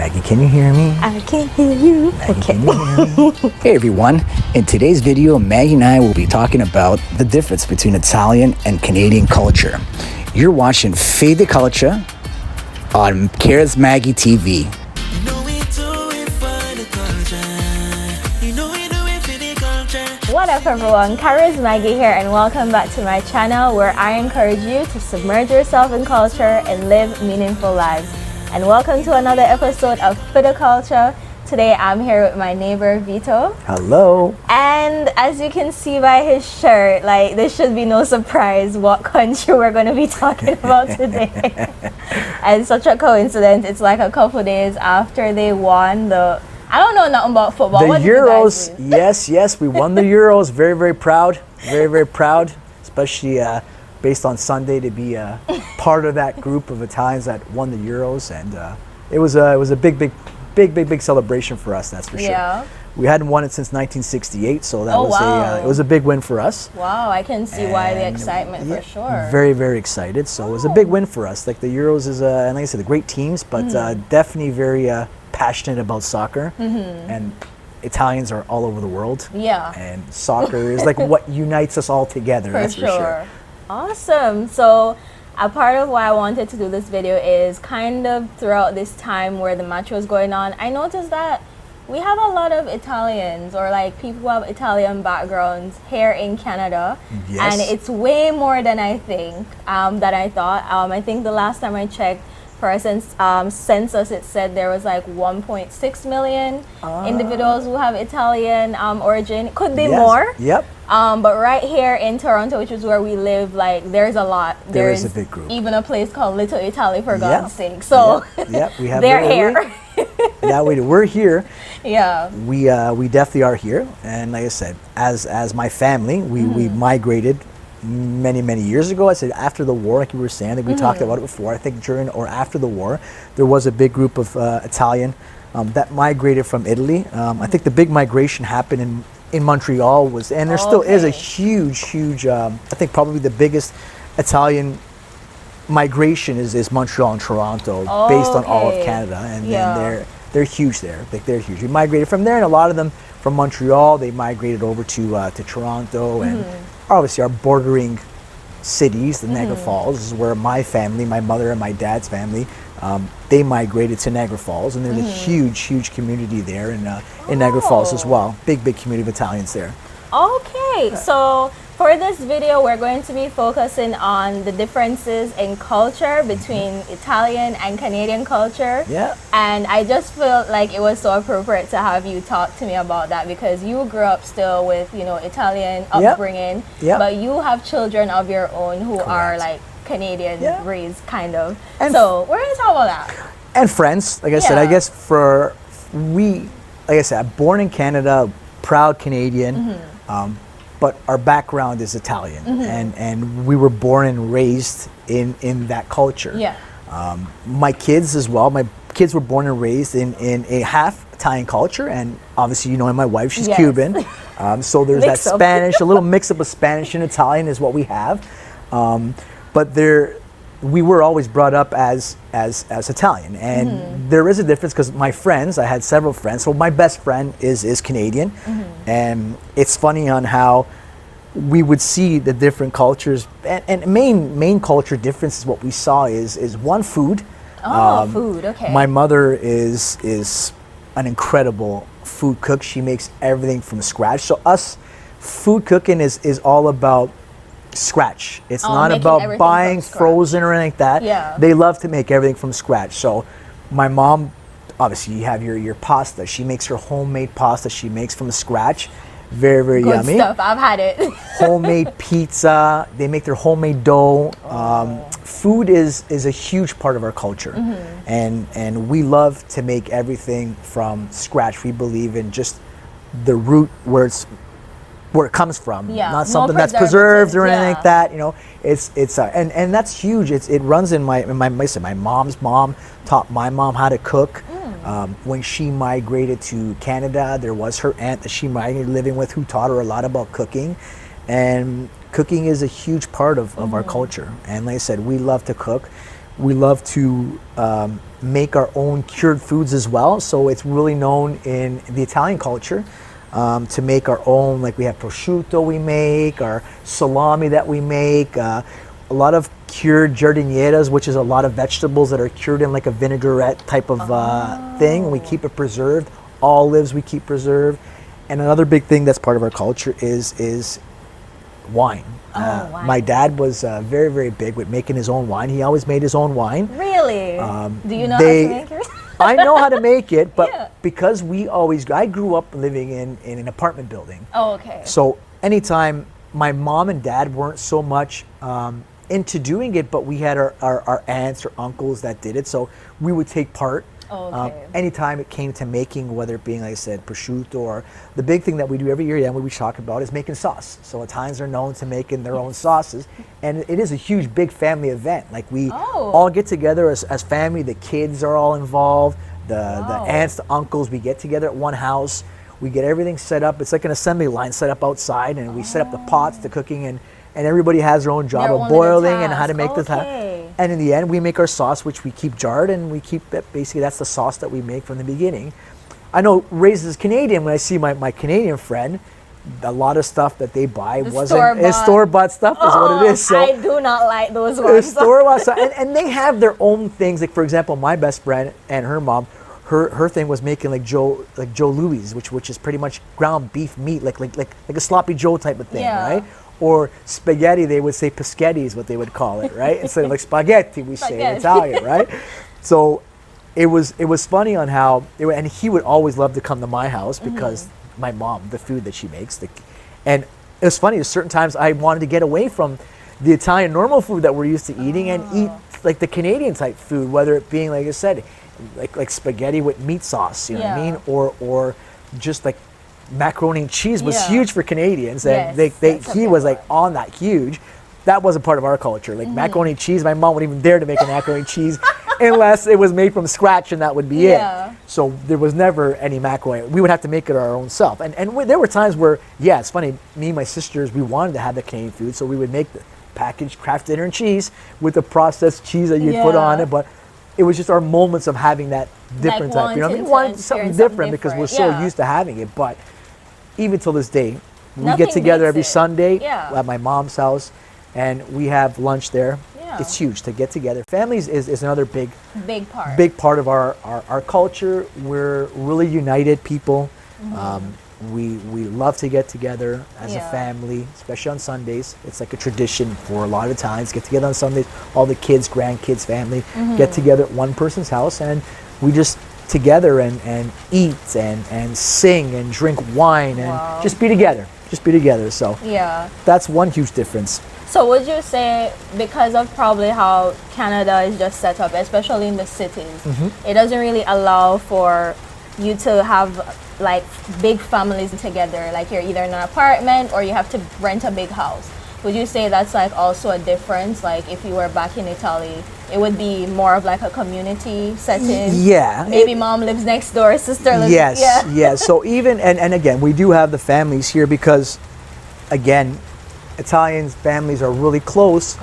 Maggie, can you hear me? I can hear you. Maggie, Okay. can you hear me? Hey everyone, in today's video, Maggie and I will be talking about the difference between Italian and Canadian culture. You're watching Fade the Culture on CharisMaggietv. What up everyone, CharisMaggie here and welcome back to my channel where I encourage you to submerge yourself in culture and live meaningful lives. And welcome to another episode of Fade the Culture. Today I'm here with my neighbor Vito. Hello. And as you can see by his shirt, like this should be no surprise what country we're going to be talking about today. And such a coincidence, it's like a couple days after they won I don't know nothing about football. The Euros, yes, we won the Euros. Very, very proud. Very, very proud, especially based on Sunday to be part of that group of Italians that won the Euros, and it was a big celebration for us. That's for sure. Yeah. We hadn't won it since 1968, so that wow. It was a big win for us. Wow, I can see why the excitement for sure. Very, very excited. So it was a big win for us. Like the Euros is, and like I said, the great teams, but definitely very passionate about soccer, and Italians are all over the world. Yeah. And soccer is like what unites us all together. That's for sure. Awesome. So a part of why I wanted to do this video is kind of throughout this time where the match was going on, I noticed that we have a lot of Italians or like people who have Italian backgrounds here in Canada. Yes. And it's way more than I think, than I thought. I think the last time I checked, for instance, census, it said there was like 1.6 million individuals who have Italian origin. Could be more. Yep. But right here in Toronto, which is where we live, like there's a lot. There's a big group. Even a place called Little Italy, for God's sake. So we have they're here. That way, we're here. Yeah. We definitely are here, and like I said, as my family, we migrated many years ago. I said after the war, like you were saying, like we talked about it before. I think during or after the war, there was a big group of Italian that migrated from Italy. I think the big migration happened in Montreal and there still is a huge. I think probably the biggest Italian migration is Montreal and Toronto, based on all of Canada, and then they're huge there. Like they're huge. We migrated from there, and a lot of them from Montreal, they migrated over to Toronto, and obviously our bordering cities, the Niagara Falls, is where my family, my mother and my dad's family, they migrated to Niagara Falls, and there's a huge community there in Niagara Falls as well. Big community of Italians there. Okay, so for this video, we're going to be focusing on the differences in culture between Italian and Canadian culture. Yeah. And I just felt like it was so appropriate to have you talk to me about that because you grew up still with, Italian upbringing, but you have children of your own who are like Canadian raised kind of. And so we're going to talk about that. And friends, like I said, I guess like I said, born in Canada, proud Canadian, but our background is Italian, and we were born and raised in that culture. Yeah. My kids as well. My kids were born and raised in a half Italian culture, and obviously, and my wife, she's Cuban, so there's that Spanish, a little mix up of Spanish and Italian is what we have. But we were always brought up as Italian, and there is a difference because my friends, I had several friends. So my best friend is Canadian, and it's funny on how we would see the different cultures, and main culture difference is what we saw is one, food. Food. Okay. My mother is an incredible food cook. She makes everything from scratch. So us, food cooking is all about scratch. It's not about buying frozen or anything like that. Yeah. They love to make everything from scratch. So my mom, obviously you have your pasta. She makes her homemade pasta she makes from scratch. Very Good yummy. stuff. I've had it. Homemade pizza. They make their homemade dough. Food is a huge part of our culture, and we love to make everything from scratch. We believe in just the root where it comes from, not something that's preserved or anything like that. It's and that's huge. It runs in my mom's mom taught my mom how to cook. When she migrated to Canada, there was her aunt that she migrated living with who taught her a lot about cooking, and cooking is a huge part of our culture. And like I said, we love to cook. We love to make our own cured foods as well. So it's really known in the Italian culture to make our own, like we have prosciutto we make, our salami that we make, a lot of cured giardinieras, which is a lot of vegetables that are cured in like a vinaigrette type of thing. We keep it preserved. Olives we keep preserved. And another big thing that's part of our culture is wine. Wine. My dad was very, very big with making his own wine. He always made his own wine. Really? Do you know how to make yours? I know how to make it, but Yeah. because I grew up living in an apartment building. Oh, okay. So anytime my mom and dad weren't so much into doing it, but we had our aunts or uncles that did it, so we would take part. Okay. Anytime it came to making, whether it being, like I said, prosciutto, or the big thing that we do every year, we talk about, is making sauce. So Italians are known to making their own sauces, and it is a huge, big family event. Like we all get together as family. The kids are all involved. The aunts, the uncles, we get together at one house. We get everything set up. It's like an assembly line set up outside, and we set up the pots, the cooking, and everybody has their own job of boiling and how to make the time. And in the end, we make our sauce, which we keep jarred, and we keep it. Basically, that's the sauce that we make from the beginning. I know, raised as Canadian, when I see my Canadian friend, a lot of stuff that they buy wasn't store-bought stuff, is what it is. So I do not like those ones. Store-bought stuff, and they have their own things. Like, for example, my best friend and her mom, her thing was making like Joe Louis, which is pretty much ground beef meat, like a sloppy Joe type of thing, right? Or spaghetti, they would say paschetti is what they would call it, right? Instead of like spaghetti, we say in Italian, right? So it was funny on how, and he would always love to come to my house because my mom, the food that she makes, and it was funny, there's certain times I wanted to get away from the Italian normal food that we're used to eating and eat like the Canadian type food, whether it being, like I said, like spaghetti with meat sauce, you know what I mean? Or just like macaroni and cheese was huge for Canadians, and he was like on that huge. That wasn't part of our culture. Like macaroni and cheese, my mom wouldn't even dare to make a macaroni and cheese unless it was made from scratch, and that would be it. So there was never any macaroni. We would have to make it our own self. And there were times where, it's funny, me and my sisters, we wanted to have the Canadian food, so we would make the packaged Kraft Dinner and cheese with the processed cheese that you'd put on it. But it was just our moments of having that different type. You know what I mean? We wanted something different because we're so used to having it. But even till this day, we get together every Sunday at my mom's house, and we have lunch there. It's huge to get together. Families is another big part of our culture. We're really united people. We love to get together as a family, especially on Sundays. It's like a tradition for a lot of Italians. Get together on Sundays, all the kids, grandkids, family, get together at one person's house, and we just together and eat and sing and drink wine and just be together. So that's one huge difference. So would you say, because of probably how Canada is just set up, especially in the cities, it doesn't really allow for you to have like big families together, like you're either in an apartment or you have to rent a big house? Would you say that's like also a difference? Like if you were back in Italy, it would be more of like a community setting? Yeah. Maybe mom lives next door, sister lives... Yes. So even, and again, we do have the families here because, again, Italians families are really close.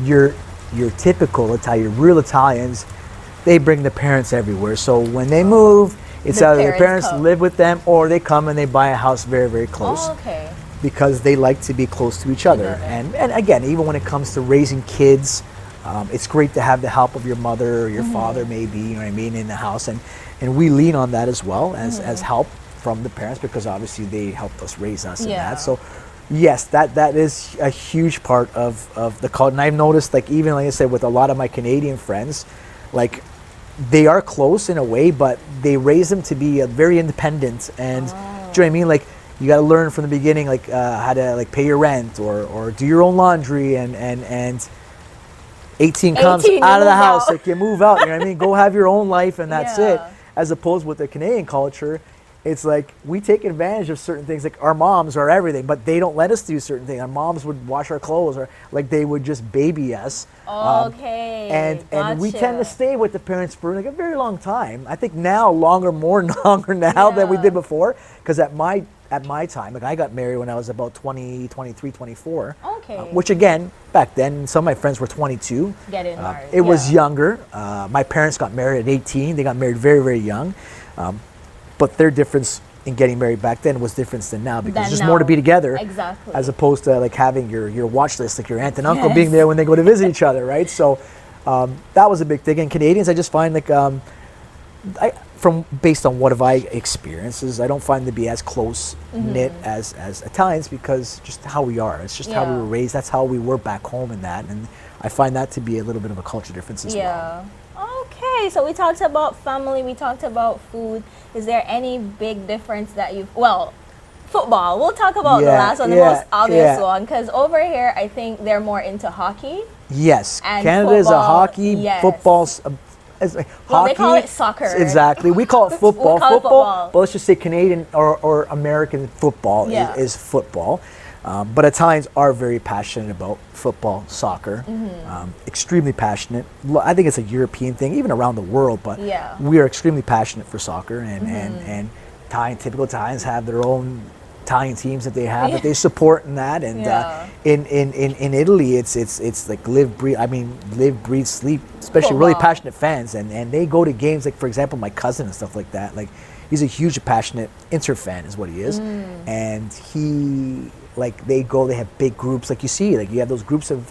Your typical Italian, real Italians, they bring the parents everywhere. So when they move, it's either the parents live with them or they come and they buy a house very, very close. Because they like to be close to each other. And again, even when it comes to raising kids, it's great to have the help of your mother or your father, maybe, you know what I mean, in the house. And we lean on that as well as help from the parents, because obviously they helped us raise us in that. So yes, that is a huge part of the culture. And I've noticed, like, even like I said, with a lot of my Canadian friends, like, they are close in a way, but they raise them to be very independent. And do you know what I mean? Like, you got to learn from the beginning, like how to like pay your rent or do your own laundry, and 18 comes out of the house, like you move out. You know what I mean? Go have your own life, and that's it. As opposed with the Canadian culture, it's like we take advantage of certain things. Like our moms are everything, but they don't let us do certain things. Our moms would wash our clothes, or like they would just baby us. Okay. And we tend to stay with the parents for like a very long time. I think now more longer now than we did before. Because at my time, like I got married when I was about 20, 23, 24. Okay. Which again, back then, some of my friends were 22. Getting married. It was younger. My parents got married at 18. They got married very, very young. But their difference in getting married back then was different than now, because there's just more to be together. Exactly. As opposed to like having your watch list, like your aunt and uncle being there when they go to visit each other, right? So that was a big thing. And Canadians, I just find like, based on what have I experienced, is I don't find them to be as close knit as Italians, because just how we are. It's just how we were raised. That's how we were back home, and I find that to be a little bit of a culture difference as well. Okay, so we talked about family, we talked about food. Is there any big difference that football. We'll talk about the last one, the most obvious one, because over here I think they're more into hockey. Yes, and Canada is a hockey, football. Well, hockey, they call it soccer. Exactly. We call it football. We call it football. But let's just say Canadian or American football is football. But Italians are very passionate about football, soccer, extremely passionate. I think it's a European thing, even around the world, but we are extremely passionate for soccer, and typical Italians have their own Italian teams that they have that they support in that, and in Italy it's like live, breathe, sleep, especially football. Really passionate fans, and they go to games, like for example my cousin and stuff like that, like he's a huge passionate Inter fan is what he is, and they have big groups, like you see, like you have those groups of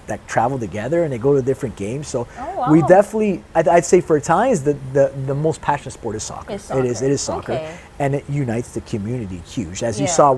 that travel together and they go to different games. So we definitely, I'd say for Italians, the most passionate sport is soccer. It is soccer, and it unites the community huge. As you saw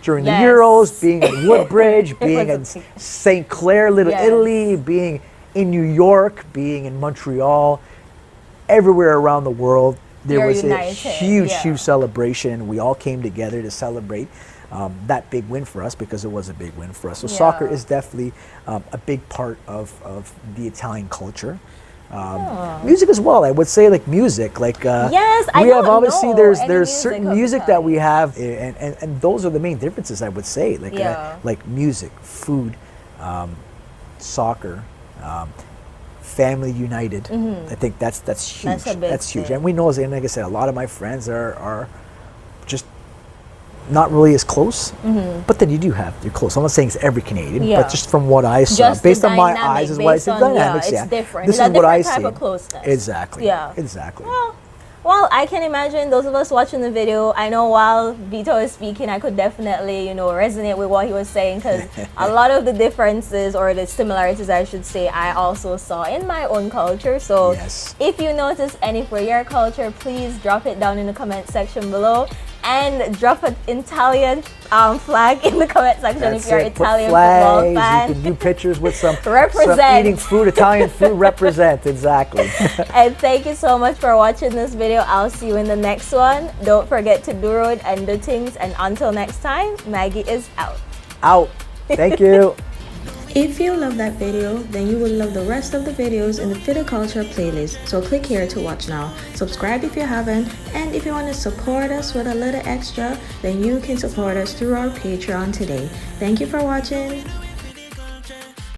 during the Euros, being in Woodbridge, being in St. Clair, Little Italy, being in New York, being in Montreal, everywhere around the world. There was a huge celebration. We all came together to celebrate that big win for us, because it was a big win for us. So soccer is definitely a big part of the Italian culture. Music as well, I would say, like music. Like we have obviously there's certain music that we have, and those are the main differences, I would say. Like music, food, soccer. Family united. I think that's huge. That's huge. And we know, and like I said, a lot of my friends are just not really as close. But then you're close. I'm not saying it's every Canadian, but just from what I saw, based on my eyes, is what I see. Dynamics, it's different. This is what I see. Type of closeness. Exactly. Yeah. Exactly. Well, I can imagine those of us watching the video, I know while Vito is speaking, I could definitely, resonate with what he was saying, because a lot of the differences, or the similarities, I should say, I also saw in my own culture. So if you notice any for your culture, please drop it down in the comment section below. And drop an Italian flag in the comment section if you're an Italian football fan. You can do pictures with some eating food, Italian food, represent, exactly. And thank you so much for watching this video. I'll see you in the next one. Don't forget to do road and do things. And until next time, Maggie is out. Out. Thank you. If you love that video, then you will love the rest of the videos in the Fit of Culture playlist. So click here to watch now. Subscribe if you haven't, and if you want to support us with a little extra, then you can support us through our Patreon today. Thank you for watching.